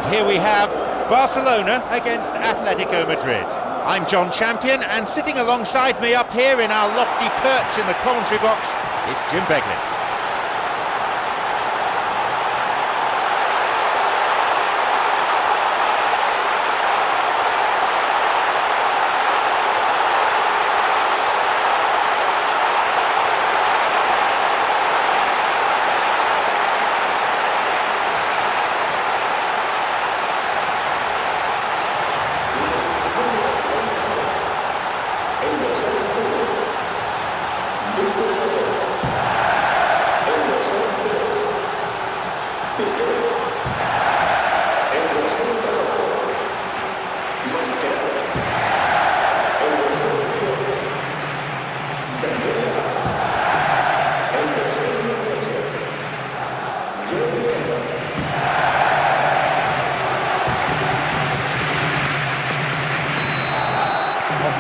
And here we have Barcelona against Atletico Madrid. I'm John Champion, and sitting alongside me up here in our lofty perch in the commentary box is Jim Begley.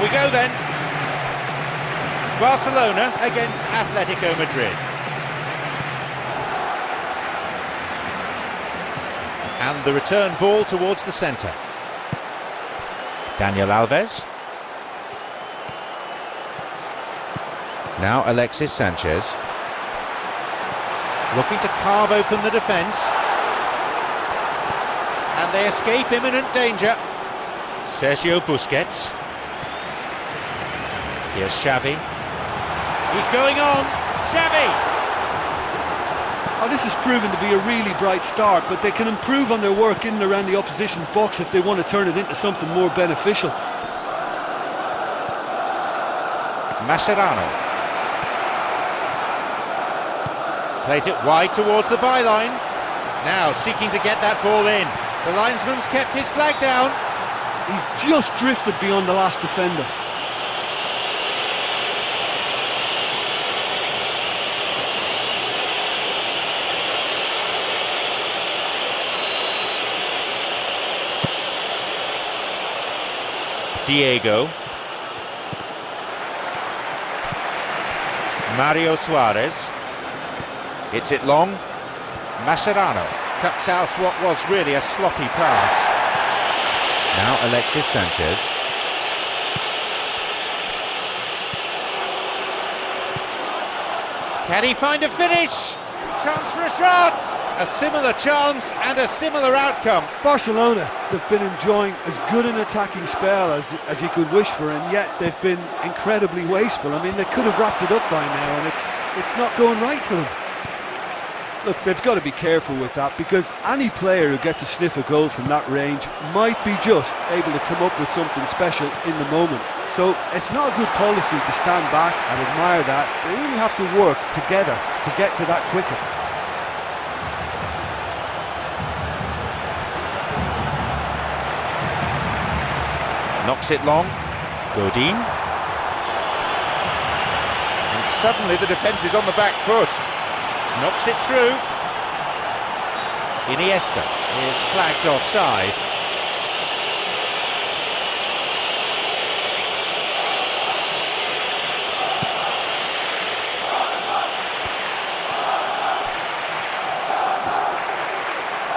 We go then. Barcelona against Atletico Madrid. And the return ball towards the centre. Daniel Alves. Now Alexis Sanchez. Looking to carve open the defence. And they escape imminent danger. Sergio Busquets. Here's Xavi. He's going on. Xavi! Oh, this has proven to be a really bright start, but they can improve on their work in and around the opposition's box if they want to turn it into something more beneficial. Mascherano. Plays it wide towards the byline. Now seeking to get that ball in. The linesman's kept his flag down. He's just drifted beyond the last defender. Diego. Mario Suarez. Hits it long. Mascherano cuts out what was really a sloppy pass. Now Alexis Sanchez. Can he find a finish? Chance for a shot! A similar chance and a similar outcome. Barcelona, they've been enjoying as good an attacking spell as you could wish for, and yet they've been incredibly wasteful. I mean, they could have wrapped it up by now, and it's not going right for them. Look, they've got to be careful with that, because any player who gets a sniff of goal from that range might be just able to come up with something special in the moment. So it's not a good policy to stand back and admire that. They really have to work together to get to that quicker. Knocks it long. Godin. And suddenly the defence is on the back foot. Knocks it through. Iniesta is flagged offside.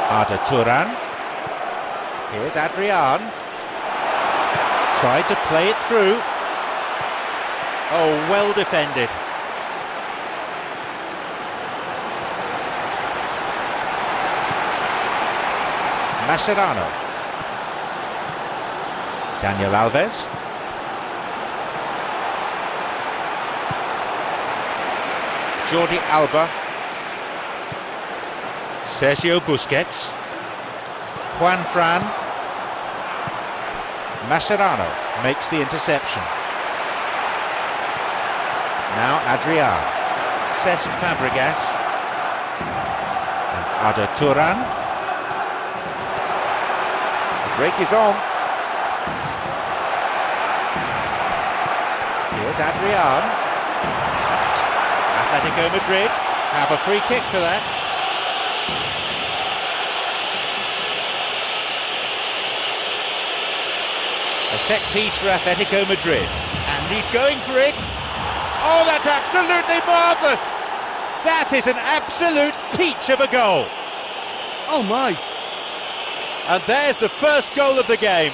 Arda Turan. Here's Adrian. Tried to play it through. Oh, well defended. Mascherano. Daniel Alves. Jordi Alba. Sergio Busquets. Juan Fran. Mascherano makes the interception. Now Adrian. Cesc Fabregas. And Arda Turan. The break is on. Here's Adrian. Atletico Madrid have a free kick for that. A set piece for Atletico Madrid, and he's going for it. Oh, that's absolutely marvellous! That is an absolute peach of a goal. Oh my! And there's the first goal of the game.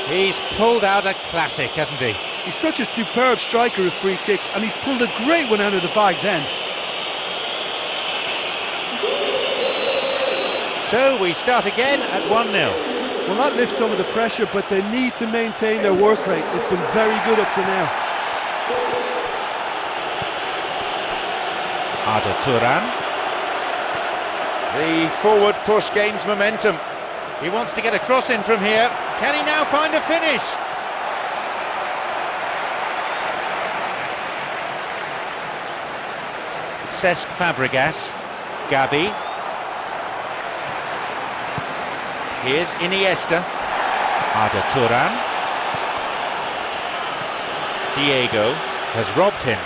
He's pulled out a classic, hasn't he? He's such a superb striker of free kicks, and he's pulled a great one out of the bag then. So we start again at 1-0. Well, that lifts some of the pressure, but they need to maintain their work rate. It's been very good up to now. Arda Turan. The forward push gains momentum. He wants to get a cross in from here. Can he now find a finish? Cesc Fabregas. Gabi. Here's Iniesta. Arda Turan. Diego has robbed him.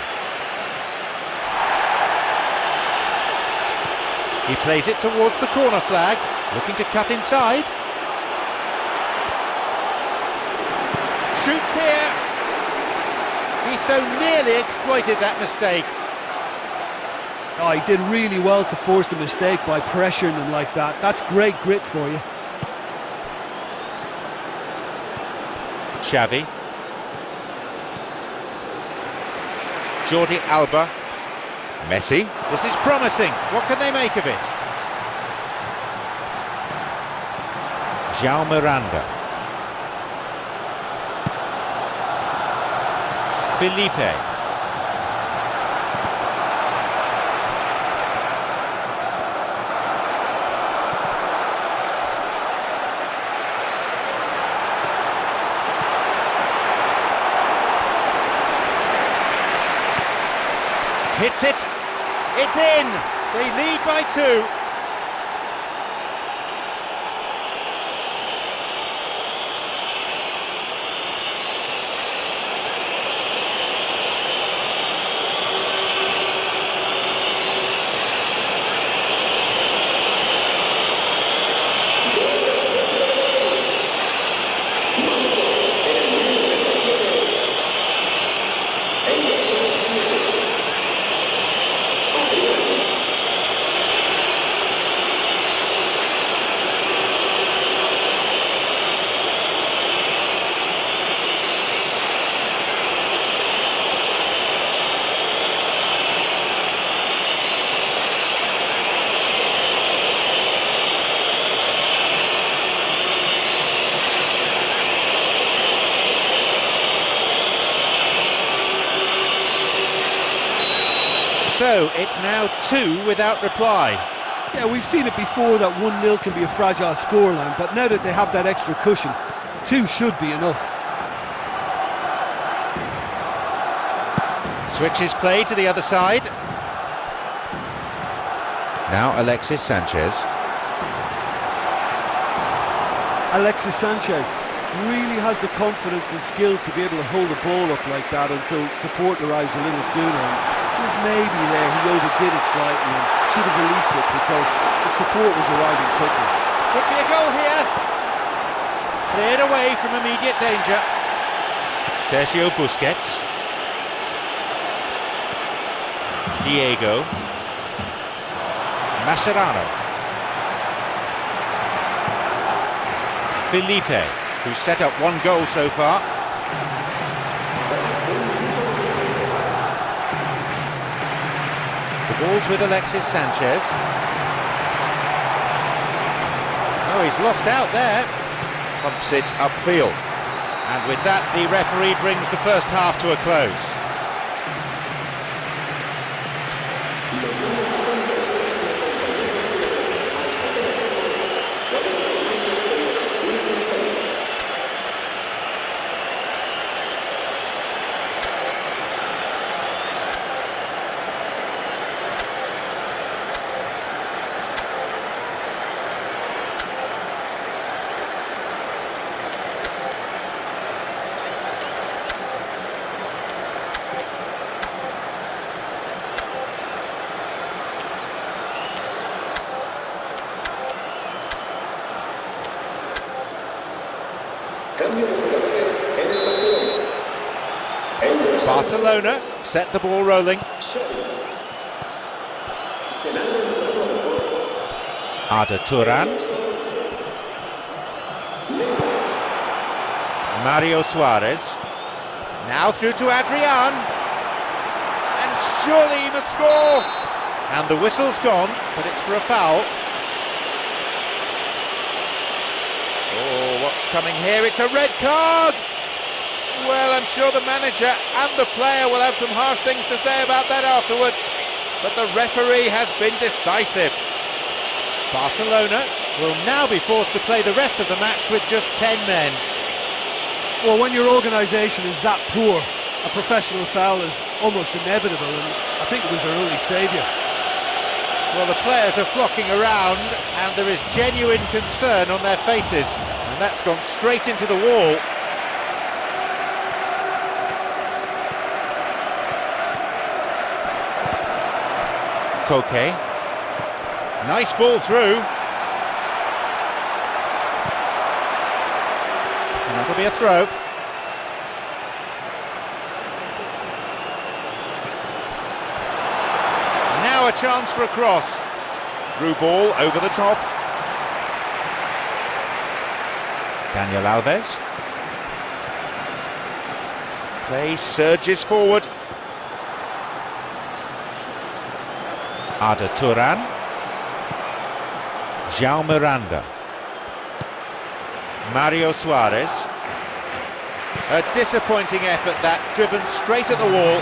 He plays it towards the corner flag, looking to cut inside. Shoots here. He so nearly exploited that mistake. Oh, he did really well to force the mistake by pressuring them like that. That's great grit for you. Xavi. Jordi Alba. Messi. This is promising. What can they make of it? João Miranda. Felipe. Hits it. It's in. They lead by 2. So it's now 2 without reply. Yeah, we've seen it before that 1-0 can be a fragile scoreline, but now that they have that extra cushion, 2 should be enough. Switches play to the other side. Now Alexis Sanchez. Alexis Sanchez really has the confidence and skill to be able to hold the ball up like that until support arrives a little sooner. Just maybe there he overdid it slightly and should have released it because the support was arriving quickly. Could be a goal here. Cleared away from immediate danger. Sergio Busquets. Diego. Mascherano. Felipe, who's set up 1 goal so far. The ball's with Alexis Sanchez. Oh, he's lost out there. Pumps it upfield. And with that, the referee brings the first half to a close. Barcelona set the ball rolling. Arda Turan. Mario Suarez. Now through to Adrian. And surely he must score. And the whistle's gone, but it's for a foul. Oh, what's coming here? It's a red card! Well, I'm sure the manager and the player will have some harsh things to say about that afterwards. But the referee has been decisive. Barcelona will now be forced to play the rest of the match with just 10 men. Well, when your organisation is that poor, a professional foul is almost inevitable, and I think it was their only saviour. Well, the players are flocking around, and there is genuine concern on their faces, and that's gone straight into the wall. Koke. Nice ball through. And that'll be a throw. Now a chance for a cross. Through ball over the top. Daniel Alves. Play surges forward. Arda Turan. João Miranda. Mario Suarez. A disappointing effort that, driven straight at the wall.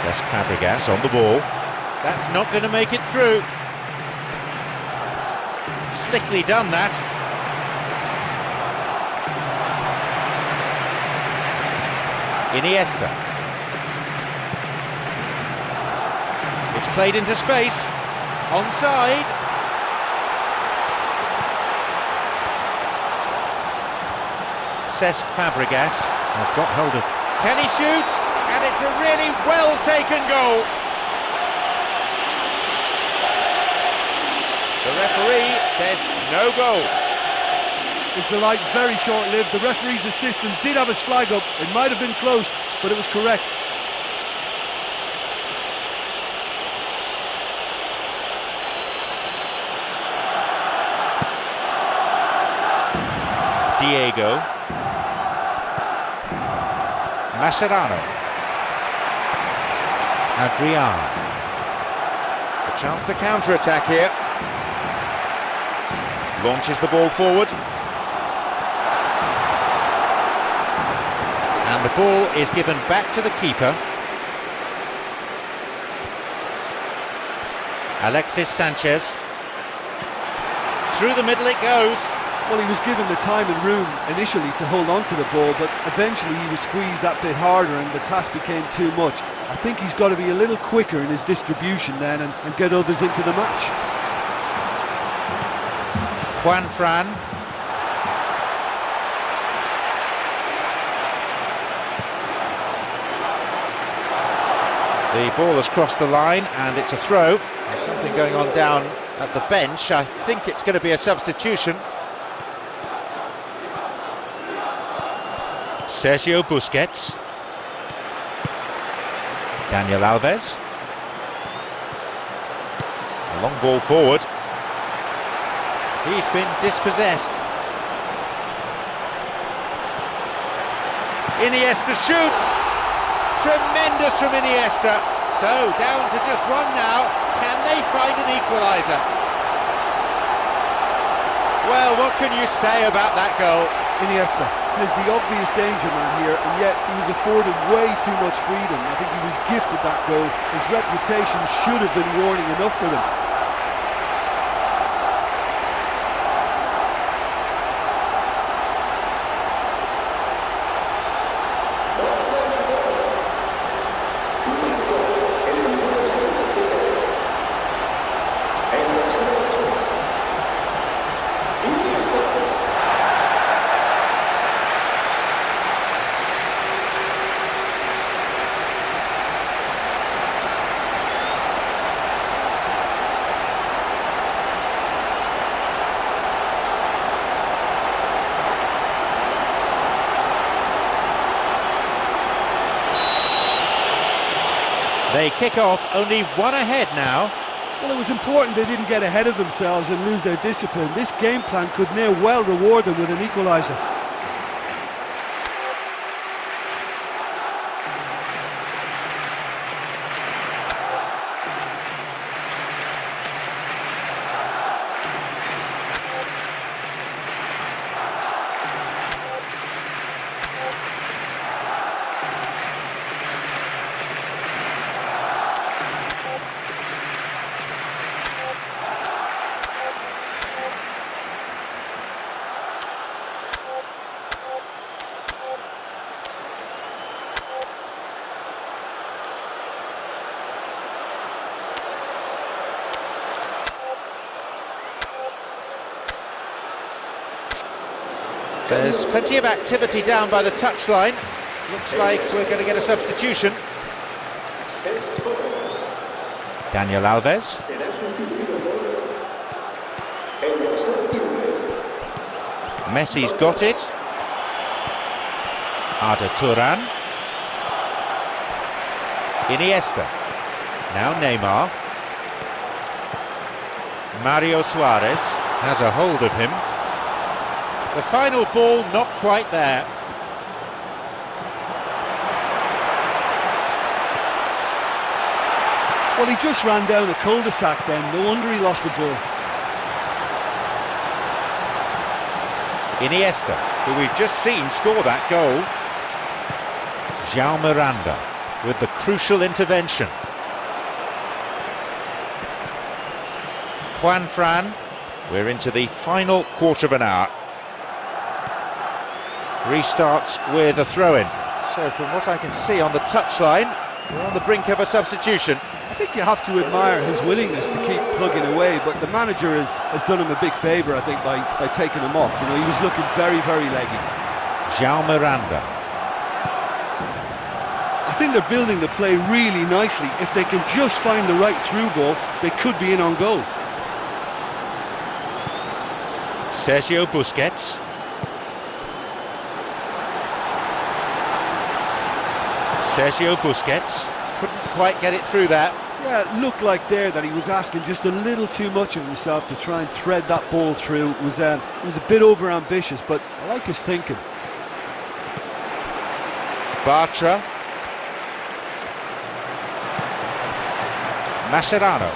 Cesc Fabregas on the ball. That's not going to make it through. Slickly done that. Iniesta. It's played into space. Onside. Cesc Fabregas has got hold of. Can he shoot? And it's a really well taken goal. The referee says no goal. His delight very short-lived. The referee's assistant did have his flag up. It might have been close, but it was correct. Diego. Mascherano. Adrian. A chance to counter-attack here. Launches the ball forward. And the ball is given back to the keeper. Alexis Sanchez. Through the middle it goes. Well, he was given the time and room initially to hold on to the ball, but eventually he was squeezed that bit harder and the task became too much. I think he's got to be a little quicker in his distribution then and get others into the match. Juan Fran. The ball has crossed the line and it's a throw. There's something going on down at the bench. I think it's going to be a substitution. Sergio Busquets. Daniel Alves. A long ball forward. He's been dispossessed. Iniesta shoots. Tremendous from Iniesta. So down to just one now. Can they find an equaliser? Well, what can you say about that goal? Iniesta is the obvious danger man here, and yet he was afforded way too much freedom. I think he was gifted that goal. His reputation should have been warning enough for them. They kick off only one ahead now. Well, it was important they didn't get ahead of themselves and lose their discipline. This game plan could now well reward them with an equaliser. There's plenty of activity down by the touchline. Looks like we're going to get a substitution. Daniel Alves. Messi's got it. Arda Turan. Iniesta. Now Neymar. Mario Suarez has a hold of him. The final ball not quite there. Well, he just ran down a cul-de-sac then. No wonder he lost the ball. Iniesta, who we've just seen score that goal. João Miranda with the crucial intervention. Juan Fran, we're into the final quarter of an hour. Restarts with a throw-in. So from what I can see on the touchline, we're on the brink of a substitution. I think you have to admire his willingness to keep plugging away, but the manager has done him a big favour, I think, by taking him off. You know, he was looking very, very leggy. João Miranda. I think they're building the play really nicely. If they can just find the right through ball, they could be in on goal. Sergio Busquets. Sergio Busquets couldn't quite get it through that. Yeah, it looked like there that he was asking just a little too much of himself to try and thread that ball through. It was a bit over-ambitious, but I like his thinking. Bartra. Mascherano.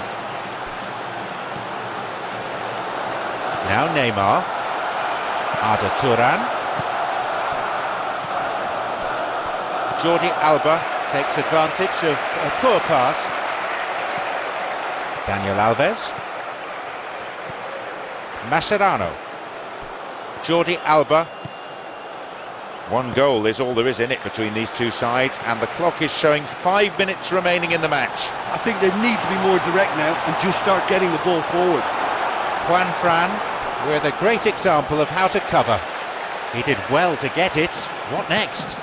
Now Neymar. Arda Turan. Jordi Alba takes advantage of a poor pass. Daniel Alves. Mascherano. Jordi Alba. One goal is all there is in it between these two sides, and the clock is showing 5 minutes remaining in the match. I think they need to be more direct now and just start getting the ball forward. Juan Fran with a great example of how to cover. He did well to get it. What next?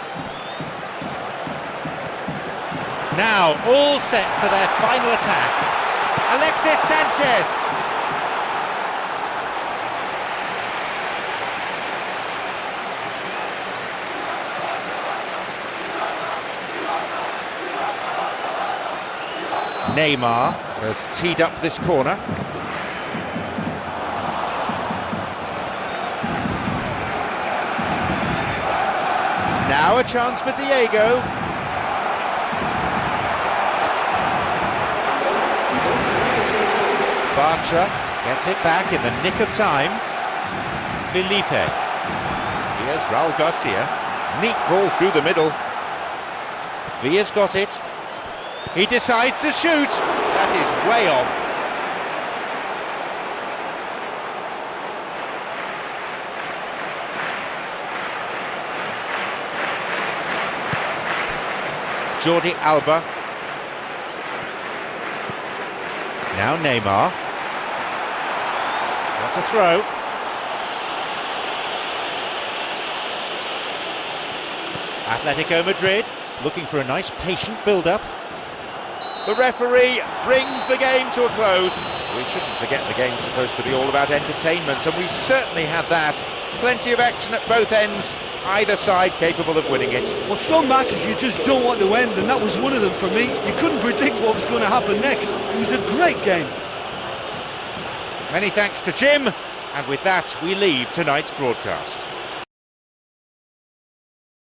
Now all set for their final attack. Alexis Sanchez. Neymar has teed up this corner. Now a chance for Diego. Bartra gets it back in the nick of time. Felipe. Here's Raul Garcia. Neat ball through the middle. Villa's got it. He decides to shoot. That is way off. Jordi Alba. Now Neymar. What a throw. Atletico Madrid looking for a nice patient build-up. The referee brings the game to a close. We shouldn't forget the game's supposed to be all about entertainment, and we certainly had that. Plenty of action at both ends, either side capable of winning it. Well, some matches you just don't want to end, and that was one of them for me. You couldn't predict what was going to happen next. It was a great game. Many thanks to Jim, and with that we leave tonight's broadcast.